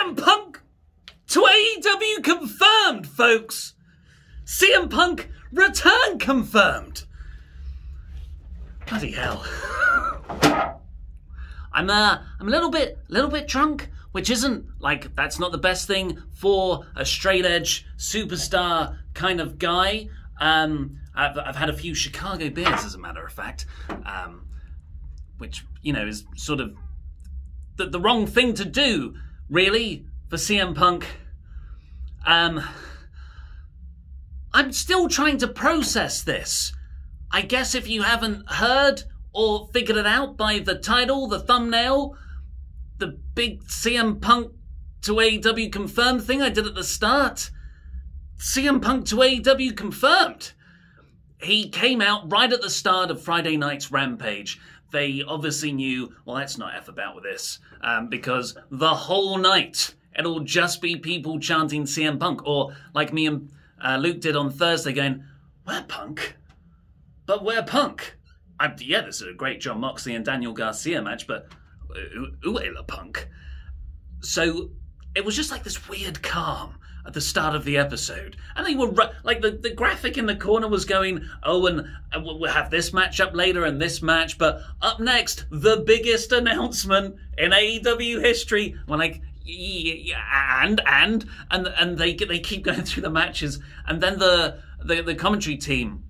CM Punk to AEW confirmed, folks. CM Punk return confirmed. Bloody hell. I'm a little bit drunk, which isn't like, that's not the best thing for a straight edge superstar kind of guy. I've had a few Chicago beers, as a matter of fact, which, you know, is sort of the wrong thing to do, really, for CM Punk. I'm still trying to process this. I guess if you haven't heard or figured it out by the title, the thumbnail, the big CM Punk to AEW confirmed thing I did at the start, CM Punk to AEW confirmed. He came out right at the start of Friday night's Rampage. They obviously knew, well, let's not F about with this, because the whole night it'll just be people chanting CM Punk, or like me and Luke did on Thursday going, "Where Punk? But where Punk?" Yeah, this is a great John Moxley and Daniel Garcia match, but Uela Punk. So it was just like this weird calm at the start of the episode. And they were, like, the graphic in the corner was going, oh, and we'll have this match up later and this match, but up next, the biggest announcement in AEW history. We're like, yeah, and they keep going through the matches. And then the commentary team,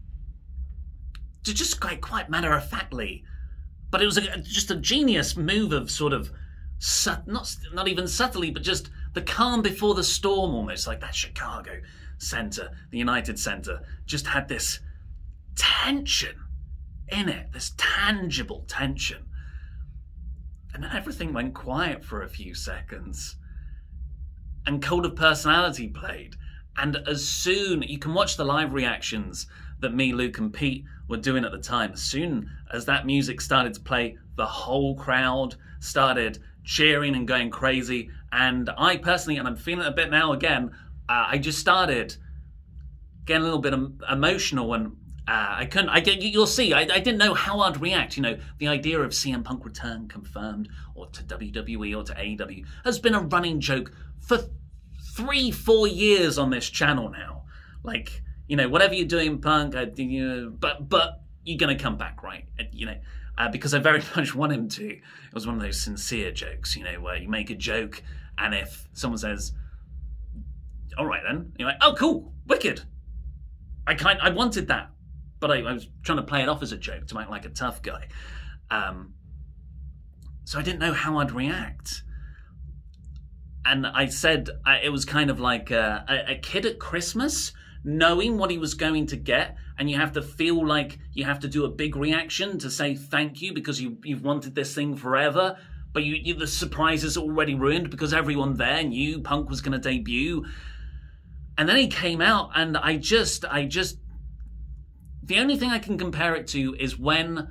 just quite matter-of-factly, but it was just a genius move of sort of, not even subtly, but just the calm before the storm, almost like that Chicago Center, the United Center, just had this tension in it, this tangible tension. And then everything went quiet for a few seconds. And Cult of Personality played. And as soon, you can watch the live reactions that me, Luke, and Pete were doing at the time. As soon as that music started to play, the whole crowd started cheering and going crazy. And I personally, and I'm feeling it a bit now again, I just started getting a little bit emotional, and you'll see, I didn't know how I'd react. You know, the idea of CM Punk return confirmed, or to WWE or to AEW, has been a running joke for 3-4 years on this channel now. Like, you know, whatever you're doing, Punk, but you're going to come back, right? You know, because I very much want him to. It was one of those sincere jokes, you know, where you make a joke, and if someone says, all right then, you're like, oh, cool, wicked. I wanted that, but I was trying to play it off as a joke to act like a tough guy. So I didn't know how I'd react. And I said it was kind of like a kid at Christmas knowing what he was going to get, and you have to feel like you have to do a big reaction to say thank you because you've wanted this thing forever, but the surprise is already ruined because everyone there knew Punk was going to debut. And then he came out, and I just the only thing I can compare it to is when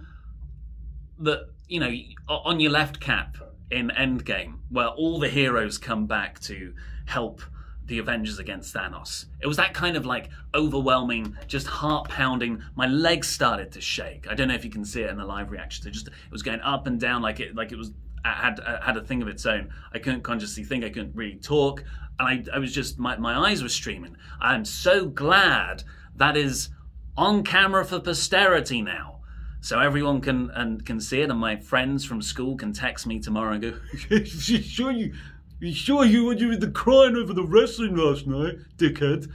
you know, on your left cap in Endgame, where all the heroes come back to help the Avengers against Thanos. It was that kind of like overwhelming, just heart pounding. My legs started to shake. I don't know if you can see it in the live reaction. It was going up and down like it was had a thing of its own. I couldn't consciously think. I couldn't really talk, and I was just my eyes were streaming. I'm so glad that is on camera for posterity now, so everyone can see it, and my friends from school can text me tomorrow and go, You sure you were crying over the wrestling last night, dickhead?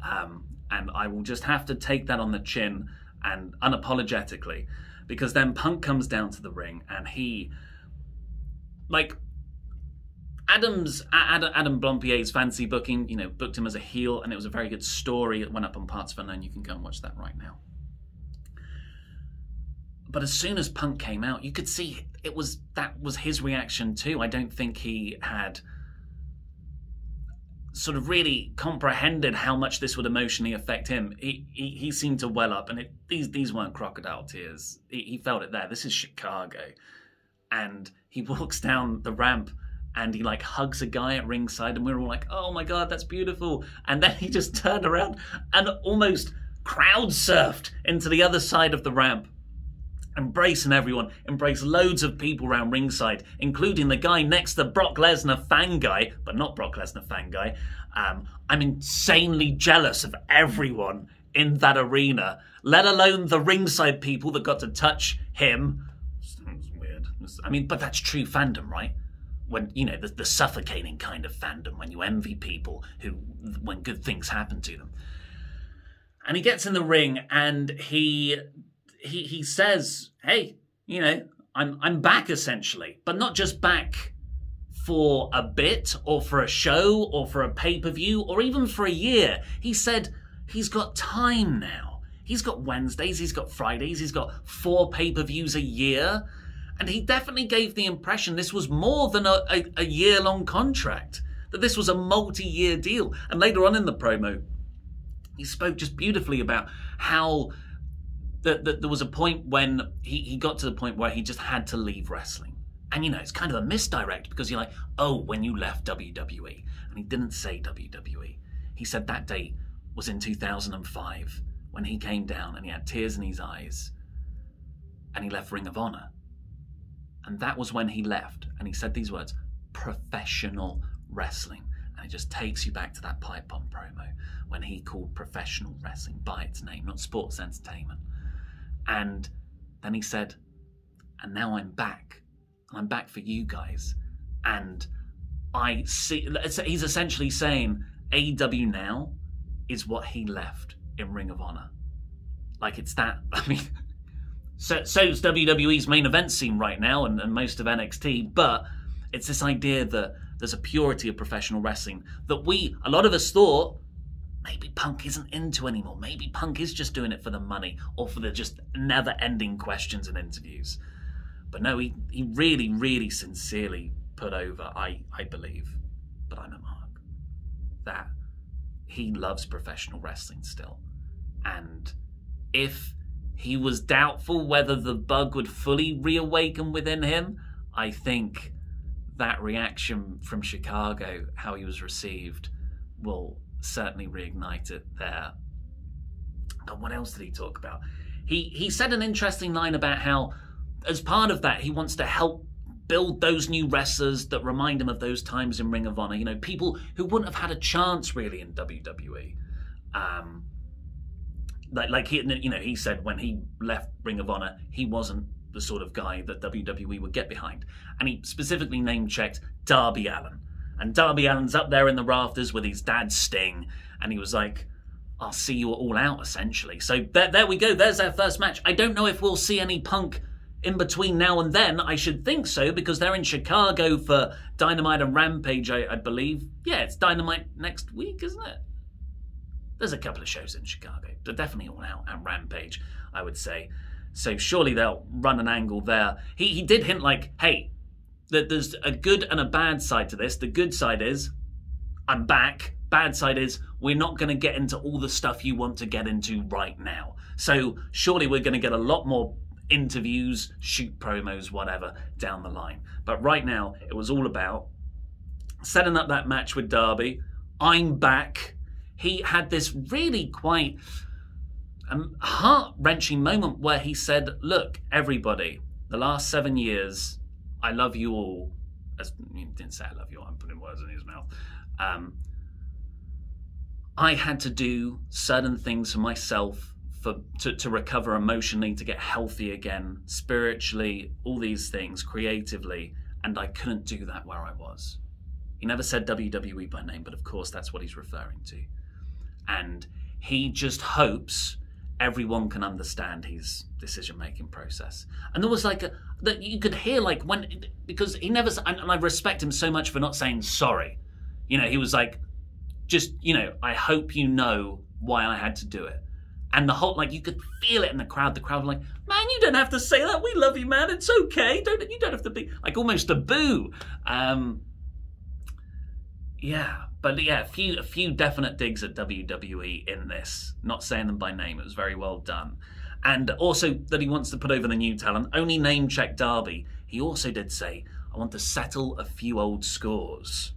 And I will just have to take that on the chin and unapologetically, because then Punk comes down to the ring and he, like, Adam Blompier's fancy booking, you know, booked him as a heel, and it was a very good story. It went up on Parts of Unknown. You can go and watch that right now. But as soon as Punk came out, you could see that was his reaction too. I don't think he had sort of really comprehended how much this would emotionally affect him. He seemed to well up, and these weren't crocodile tears. He felt it there. This is Chicago. And he walks down the ramp and he like hugs a guy at ringside, and we're all like, oh my God, that's beautiful. And then he just turned around and almost crowd surfed into the other side of the ramp. embracing everyone, embraced loads of people around ringside, including the guy next to Brock Lesnar, fan guy, but not Brock Lesnar, fan guy. I'm insanely jealous of everyone in that arena, let alone the ringside people that got to touch him. It's weird. I mean, but that's true fandom, right? When, you know, the suffocating kind of fandom, when you envy people when good things happen to them. And he gets in the ring and he says, hey, you know, I'm back essentially, but not just back for a bit or for a show or for a pay-per-view or even for a year. He said he's got time now. He's got Wednesdays, he's got Fridays, he's got 4 pay-per-views a year. And he definitely gave the impression this was more than a year-long contract, that this was a multi-year deal. And later on in the promo, he spoke just beautifully about how there was a point when he got to the point where he just had to leave wrestling. And, you know, it's kind of a misdirect because you're like, oh, when you left WWE. And he didn't say WWE. He said that date was in 2005 when he came down and he had tears in his eyes and he left Ring of Honor. And that was when he left. And he said these words, professional wrestling. And it just takes you back to that pipe bomb promo when he called professional wrestling by its name, not sports entertainment. And then he said, and now I'm back. And I'm back for you guys. And I see, he's essentially saying AEW now is what he left in Ring of Honor. Like it's that, I mean, so's WWE's main event scene right now and most of NXT, but it's this idea that there's a purity of professional wrestling that a lot of us thought, maybe Punk isn't into anymore. Maybe Punk is just doing it for the money or for the just never-ending questions and interviews. But no, he really, really sincerely put over, I believe, but I'm a mark, that he loves professional wrestling still. And if he was doubtful whether the bug would fully reawaken within him, I think that reaction from Chicago, how he was received, will certainly reignite it there. And what else did he talk about? He said an interesting line about how, as part of that, he wants to help build those new wrestlers that remind him of those times in Ring of Honor. You know, people who wouldn't have had a chance really in WWE. Like he, you know, he said when he left Ring of Honor, he wasn't the sort of guy that WWE would get behind. And he specifically name-checked Darby Allin. And Darby Allin's up there in the rafters with his dad Sting. And he was like, I'll see you all out, essentially. So there we go. There's our first match. I don't know if we'll see any Punk in between now and then. I should think so, because they're in Chicago for Dynamite and Rampage, I believe. Yeah, it's Dynamite next week, isn't it? There's a couple of shows in Chicago. They're definitely all out, and Rampage, I would say. So surely they'll run an angle there. He did hint like, hey, that there's a good and a bad side to this. The good side is, I'm back. Bad side is, we're not going to get into all the stuff you want to get into right now. So surely we're going to get a lot more interviews, shoot promos, whatever, down the line. But right now, it was all about setting up that match with Darby. I'm back. He had this really quite heart-wrenching moment where he said, look, everybody, the last 7 years, I love you all. He didn't say I love you all, I'm putting words in his mouth. I had to do certain things for myself to recover emotionally, to get healthy again, spiritually, all these things, creatively, and I couldn't do that where I was. He never said WWE by name, but of course that's what he's referring to. And he just hopes everyone can understand his decision-making process. And there was like that you could hear like because he never, and I respect him so much for not saying sorry. You know, he was like, just, you know, I hope you know why I had to do it. And the whole, like, you could feel it in the crowd. The crowd were like, man, you don't have to say that. We love you, man. It's okay. You don't have to be, like, almost a boo. Yeah. But yeah, a few definite digs at WWE in this. Not saying them by name. It was very well done. And also that he wants to put over the new talent. Only name-check Darby. He also did say, I want to settle a few old scores.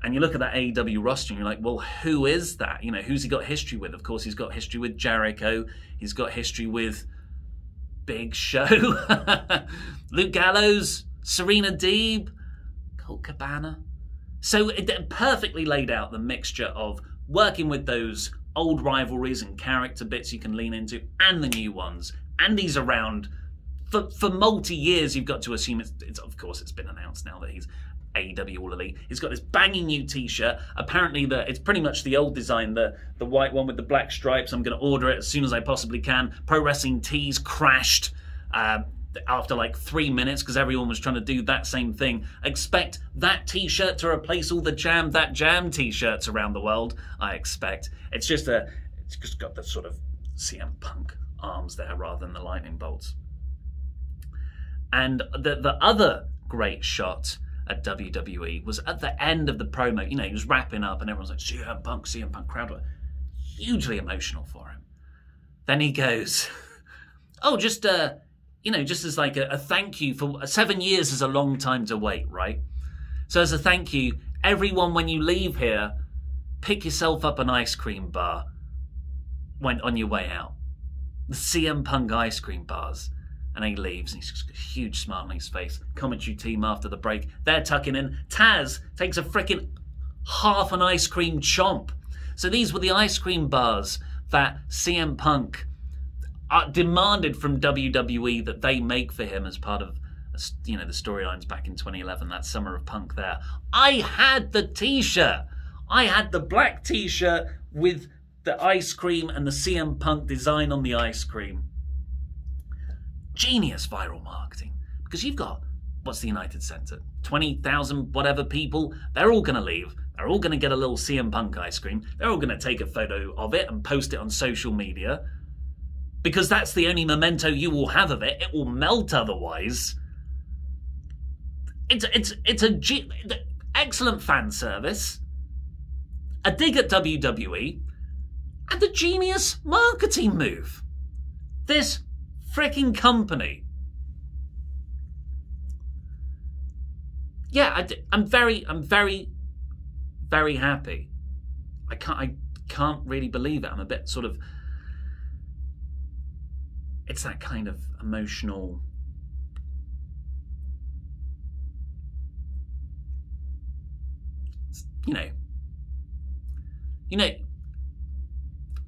And you look at that AEW roster and you're like, well, who is that? You know, who's he got history with? Of course, he's got history with Jericho. He's got history with Big Show, Luke Gallows, Serena Deeb, Colt Cabana. So it perfectly laid out the mixture of working with those old rivalries and character bits you can lean into, and the new ones. Andy's around for multi-years. You've got to assume it's of course it's been announced now that he's AEW All Elite. He's got this banging new t-shirt. Apparently it's pretty much the old design, the white one with the black stripes. I'm going to order it as soon as I possibly can. Pro Wrestling Tees crashed after like 3 minutes because everyone was trying to do that same thing. Expect that t-shirt to replace all the Jam t-shirts around the world, I expect. It's just got the sort of CM Punk arms there rather than the lightning bolts. And the other great shot at WWE was at the end of the promo. You know, he was wrapping up and everyone's like, CM Punk, crowd were hugely emotional for him. Then he goes, oh, just as like a thank you for 7 years is a long time to wait, right? So as a thank you, everyone, when you leave here, pick yourself up an ice cream bar on your way out. The CM Punk ice cream bars. And he leaves, and he's just got a huge smile on his face. Commentary team after the break, they're tucking in. Taz takes a freaking half an ice cream chomp. So these were the ice cream bars that CM Punk demanded from WWE that they make for him as part of, the storylines back in 2011, that summer of Punk there. I had the t-shirt. I had the black t-shirt with the ice cream and the CM Punk design on the ice cream. Genius viral marketing, because you've got, what's the United Center? 20,000 whatever people. They're all going to leave. They're all going to get a little CM Punk ice cream. They're all going to take a photo of it and post it on social media, because that's the only memento you will have of it. It will melt otherwise. It's excellent fan service, a dig at WWE, and a genius marketing move. This freaking company. Yeah, I'm very, very happy. I can't really believe it. I'm a bit sort of. It's that kind of emotional.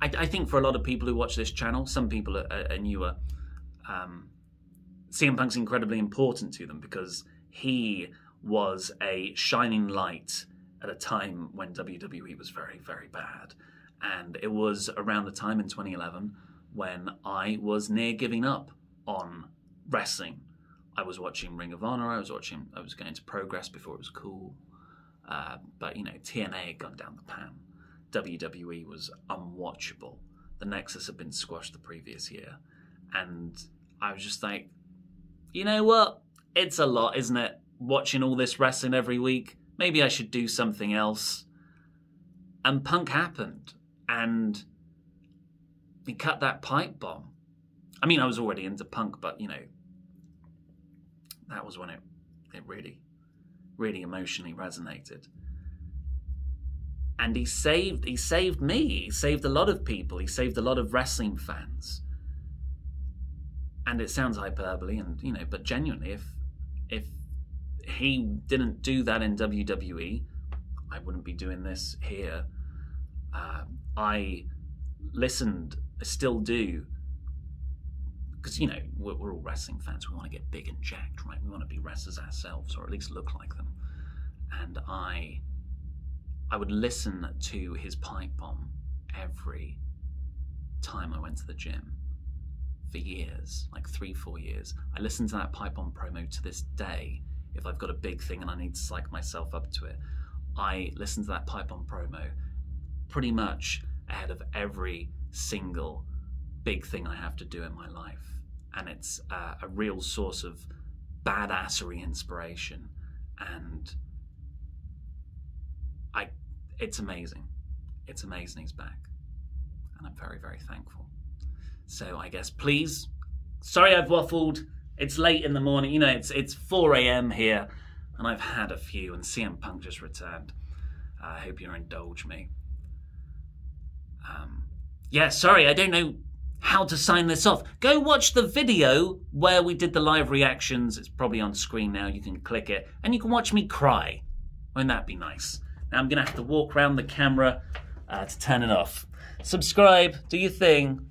I think for a lot of people who watch this channel, some people are newer. CM Punk's incredibly important to them because he was a shining light at a time when WWE was very, very bad. And it was around the time in 2011 when I was near giving up on wrestling. I was watching Ring of Honor, I was going to Progress before it was cool. But, TNA had gone down the pan. WWE was unwatchable. The Nexus had been squashed the previous year. And I was just like, you know what? It's a lot, isn't it? Watching all this wrestling every week. Maybe I should do something else. And Punk happened. And he cut that pipe bomb. I mean, I was already into Punk, but, that was when it really, really emotionally resonated. And he saved me. He saved a lot of people. He saved a lot of wrestling fans. And it sounds hyperbole, and but genuinely, if he didn't do that in WWE, I wouldn't be doing this here. I listened, I still do, because we're all wrestling fans. We want to get big and jacked, right? We want to be wrestlers ourselves, or at least look like them. And I would listen to his pipe bomb every time I went to the gym. For years, like 3-4 years. I listen to that pipe bomb promo to this day. If I've got a big thing and I need to psych myself up to it, I listen to that pipe bomb promo pretty much ahead of every single big thing I have to do in my life. And it's a real source of badassery inspiration. And it's amazing. It's amazing he's back. And I'm very, very thankful. So I guess, please, sorry I've waffled. It's late in the morning. It's 4 a.m. here, and I've had a few, and CM Punk just returned. I hope you'll indulge me. Yeah, sorry, I don't know. how to sign this off. Go watch the video where we did the live reactions. It's probably on screen now. You can click it and you can watch me cry. Wouldn't that be nice? Now I'm going to have to walk around the camera to turn it off. Subscribe, do your thing.